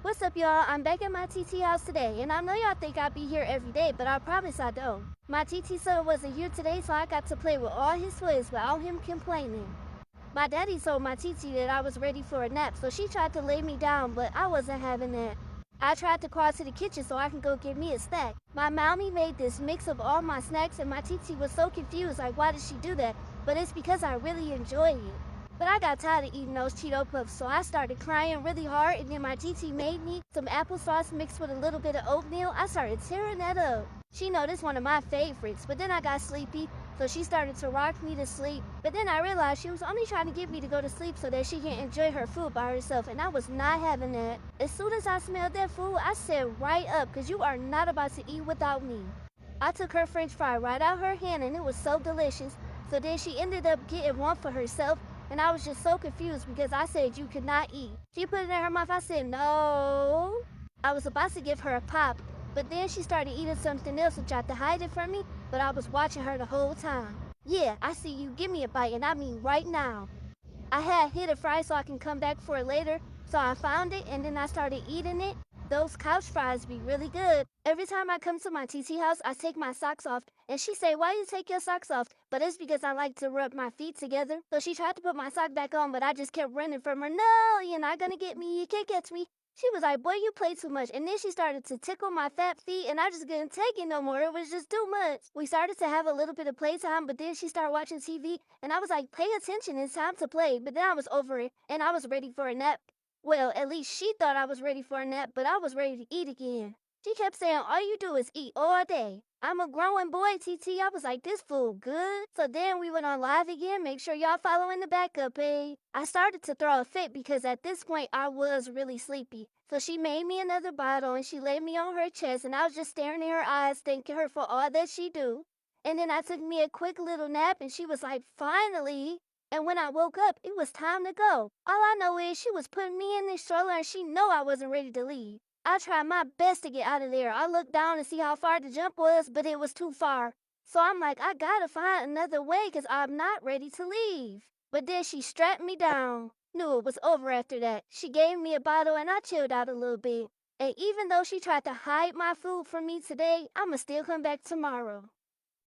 What's up, y'all? I'm back at my TT house today, and I know y'all think I'd be here every day, but I promise I don't. My TT son wasn't here today, so I got to play with all his toys without him complaining. My daddy told my TT that I was ready for a nap, so she tried to lay me down, but I wasn't having that. I tried to crawl to the kitchen so I can go get me a snack. My mommy made this mix of all my snacks, and my TT was so confused, like, why did she do that? But it's because I really enjoy it. But I got tired of eating those Cheeto Puffs, so I started crying really hard, and then my TT made me some applesauce mixed with a little bit of oatmeal. I started tearing that up. She noticed one of my favorites, but then I got sleepy, so she started to rock me to sleep. But then I realized she was only trying to get me to go to sleep so that she can enjoy her food by herself, and I was not having that. As soon as I smelled that food, I said, right up, because you are not about to eat without me. I took her french fry right out her hand, and it was so delicious. So then she ended up getting one for herself, and I was just so confused because I said you could not eat. She put it in her mouth. I said no. I was about to give her a pop, but then she started eating something else and tried to hide it from me, but I was watching her the whole time. Yeah, I see you. Give me a bite, and I mean right now. I had hid a fry so I can come back for it later, so I found it and then I started eating it. Those couch fries be really good. Every time I come to my TT house, I take my socks off, and she say, why you take your socks off? But it's because I like to rub my feet together. So she tried to put my sock back on, but I just kept running from her. No, you're not gonna get me. You can't catch me. She was like, boy, you play too much. And then she started to tickle my fat feet, and I just couldn't take it no more. It was just too much. We started to have a little bit of playtime, but then she started watching TV, and I was like, pay attention, it's time to play. But then I was over it, and I was ready for a nap. Well, at least she thought I was ready for a nap, but I was ready to eat again. She kept saying, all you do is eat all day. I'm a growing boy, TT. I was like, this food good. So then we went on live again. Make sure y'all following the backup page. I started to throw a fit because at this point I was really sleepy. So she made me another bottle and she laid me on her chest, and I was just staring in her eyes, thanking her for all that she do. And then I took me a quick little nap, and she was like, finally. And when I woke up, it was time to go. All I know is she was putting me in the stroller and she know I wasn't ready to leave. I tried my best to get out of there. I looked down to see how far the jump was, but it was too far. So I'm like, I gotta find another way because I'm not ready to leave. But then she strapped me down. Knew it was over after that. She gave me a bottle and I chilled out a little bit. And even though she tried to hide my food from me today, I'ma still come back tomorrow.